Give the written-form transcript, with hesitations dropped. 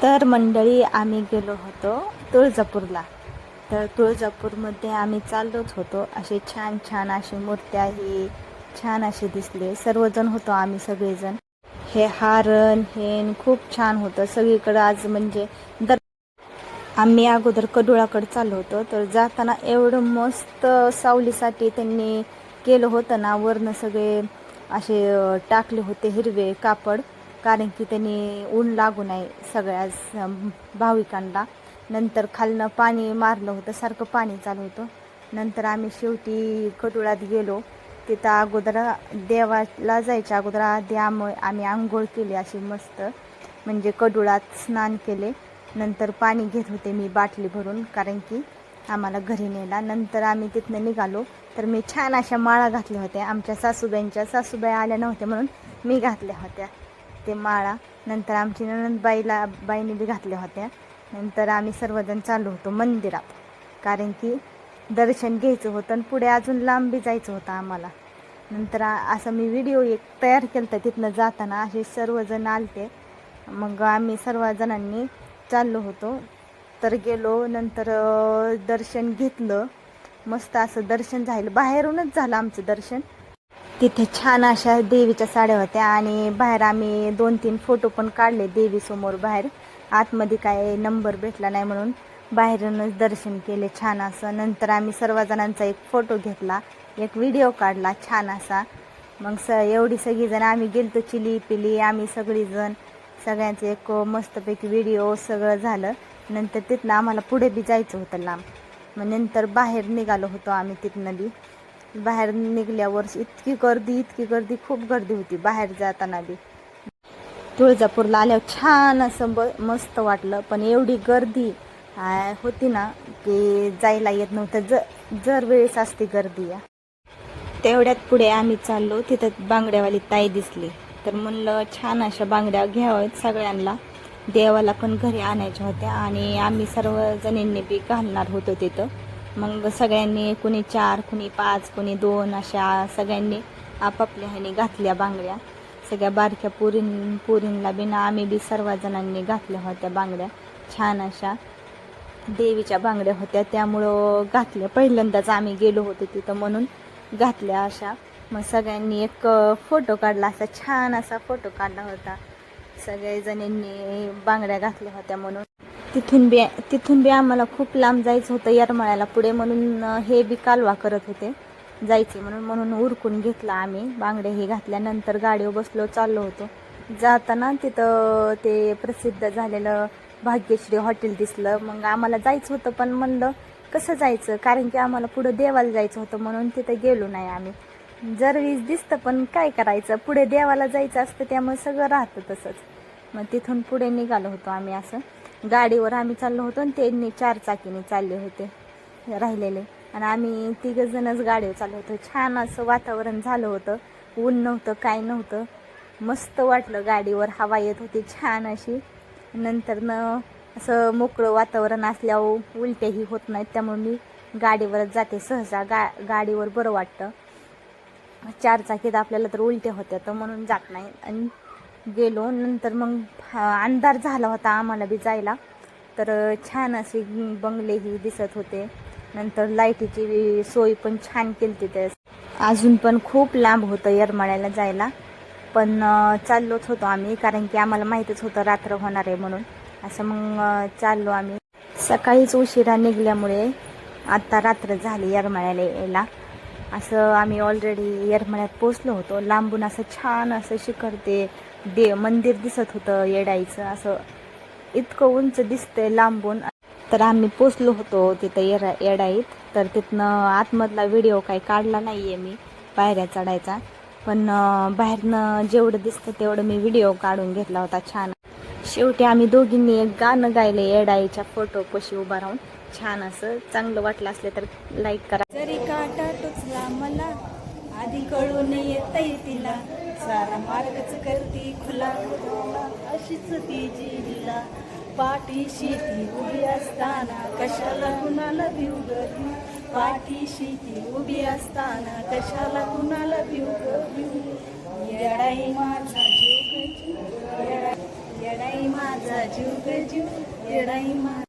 तर मंडळी आम्ही गेलो होतो तुळजापूरला. तर तुळजापूरमध्ये आम्ही चाललोच होतो. असे छान छान अशी मूर्त्याही छान असे दिसले. सर्वजण होतो आम्ही सगळेजण. हे हारण हे खूप छान होतं सगळीकडं. आज म्हणजे आम्ही अगोदर कडुळाकडे चाललो होतो. तर जाताना एवढं मस्त सावलीसाठी त्यांनी केलं होतं ना, वरनं सगळे असे टाकले होते हिरवे कापड, कारण की त्यांनी ऊन लागू नये सगळ्या भाविकांना. नंतर खालनं पाणी मारलं होतं, सारखं पाणी चालू होतं. नंतर आम्ही शेवटी कडुळात गेलो. तिथं अगोदर देवाला जायच्या अगोदर आधी आम्ही आंघोळ केली अशी मस्त, म्हणजे कडुळात स्नान केले. नंतर पाणी घेत होते मी बाटली भरून, कारण की आम्हाला घरी नेला. नंतर आम्ही तिथनं निघालो. तर मी छान अशा माळा घातल्या होत्या. आमच्या सासूबाई आल्या नव्हत्या म्हणून मी घातल्या होत्या ते माळा. नंतर आमची बाईने बी घातल्या होत्या. नंतर आम्ही सर्वजण चाललो होतो मंदिरात, कारण की दर्शन घ्यायचं होतं आणि पुढे अजून लांब बी जायचं होतं आम्हाला. नंतर असं मी व्हिडिओ एक तयार केला होता तिथनं जाताना. असे सर्वजण आलते. मग आम्ही सर्वजणांनी चाललो होतो. तर गेलो. नंतर दर्शन घेतलं. मस्त असं दर्शन झालं. बाहेरूनच झालं आमचं दर्शन. तिथे छान अशा देवीच्या साड्या होत्या आणि बाहेर आम्ही 2-3 फोटो पण काढले देवीसमोर बाहेर. आतमध्ये काय नंबर भेटला नाही म्हणून बाहेरूनच दर्शन केले छान असं. नंतर आम्ही सर्वजणांचा एक फोटो घेतला, एक व्हिडिओ काढला छान असा. मग एवढी सगळीजण आम्ही गेलतो, चिली पिली आम्ही सगळीजण. सगळ्यांचं एक मस्तपैकी व्हिडिओ सगळं झालं. नंतर तिथनं आम्हाला पुढे बी जायचं होतं लांब. मग नंतर बाहेर निघालो होतो आम्ही. तिथनं बी बाहेर निघल्यावर इतकी गर्दी खूप गर्दी होती बाहेर जाताना बी. तुळजापूरला आल्यावर छान असं मस्त वाटलं, पण एवढी गर्दी होती ना की जायला येत नव्हतं. जर वेळेस असते गर्दी या. तेवढ्यात पुढे आम्ही चाललो. तिथं बांगड्यावाली ताई दिसली. तर म्हणलं छान अशा बांगड्या घ्याव्यात सगळ्यांना, देवाला पण घरी आणायच्या होत्या आणि आम्ही सर्वजणींनी बी घालणार होतो तिथं. मग सगळ्यांनी कुणी 4, कुणी 5, कुणी 2 अशा सगळ्यांनी आपापल्या ह्याने घातल्या बांगड्या. सगळ्या बारक्या पुरींना बी ना आम्ही बी सर्वजणांनी घातल्या होत्या बांगड्या. छान अशा देवीच्या बांगड्या होत्या, त्यामुळं घातल्या. पहिल्यांदाच आम्ही गेलो होतो तिथं म्हणून घातल्या अशा. मग सगळ्यांनी एक फोटो काढला, असा छान असा फोटो काढला होता. सगळेजणींनी बांगड्या घातल्या होत्या म्हणून. तिथून बी आम्हाला खूप लांब जायचं होतं येरमाळ्याला पुढे, म्हणून हे बी कालवा करत होते जायचे म्हणून उरकून घेतला आम्ही. बांगड्या हे घातल्यानंतर गाडीवर बसलो, चाललो होतो. जाताना तिथं ते प्रसिद्ध झालेलं भाग्यश्री हॉटेल दिसलं. मग आम्हाला जायचं होतं, पण म्हणलं कसं जायचं, कारण की आम्हाला पुढं देवाला जायचं होतं म्हणून तिथं गेलो नाही आम्ही. जरवीज दिसतं, पण काय करायचं, पुढे देवाला जायचं असतं त्यामुळे सगळं राहतं तसंच. मग तिथून पुढे निघालो होतो आम्ही. असं गाडीवर आम्ही चाललो होतो आणि त्यांनी 4 चाकीने चालले होते राहिलेले, आणि आम्ही 3 जणच गाडीवर चाललो होतो. छान असं वातावरण झालं होतं, ऊन नव्हतं काय नव्हतं. मस्त वाटलं, गाडीवर हवा येत होती छान अशी. नंतर असं मोकळं वातावरण असल्यावर उलट्याही होत नाहीत, त्यामुळे मी गाडीवरच जाते सहसा. गाडीवर बरं वाटतं. 4 चाकीत आपल्याला तर उलट्या होत्या, तर म्हणून जात नाही. आणि गेलो. नंतर मग अंधार झाला होता आम्हाला बी जायला. तर छान असे बंगलेही दिसत होते. नंतर लाईटीची सोय पण छान केली तिथे. अजून पण खूप लांब होतं येरमाळ्याला जायला, पण चाललोच होतो आम्ही, कारण की आम्हाला माहीतच होतं रात्र होणार आहे म्हणून. असं मग चाललो आम्ही. सकाळीच उशिरा निघल्यामुळे आता रात्र झाली येरमाळ्याला यायला. असं आम्ही ऑलरेडी येरमाळ्यात पोचलो होतो. लांबून असं छान असं शिखर ते मंदिर दिसत होतं येडाईचं. असं इतकं उंच दिसतंय लांबून. तर आम्ही पोचलो होतो तिथं येडाईत. तर तिथनं आतमधला व्हिडिओ काही काढला नाही आहे मी पायऱ्या चढायचा, पण बाहेरनं जेवढं दिसतं तेवढं मी व्हिडिओ काढून घेतला होता छान. शेवटी आम्ही दोघींनी एक गाणं गायले येडाईच्या फोटोपाशी उभा राहून. छान असं. चांगलं वाटलं असले तर लाईक करा. जरी काटा टोचला मला, आधी कळून येतंय तिला, सारा मार्गच करती खुला, अशीच ती जिला. पाठीशी ती उभी असताना कशाला कुणाला भिऊ ग, पाठीशी ती उभी असताना कशाला कुणाला भिऊ ग, येडाई माझा जोग, येडाई माझा माझा जीव ग जीव येडाई मा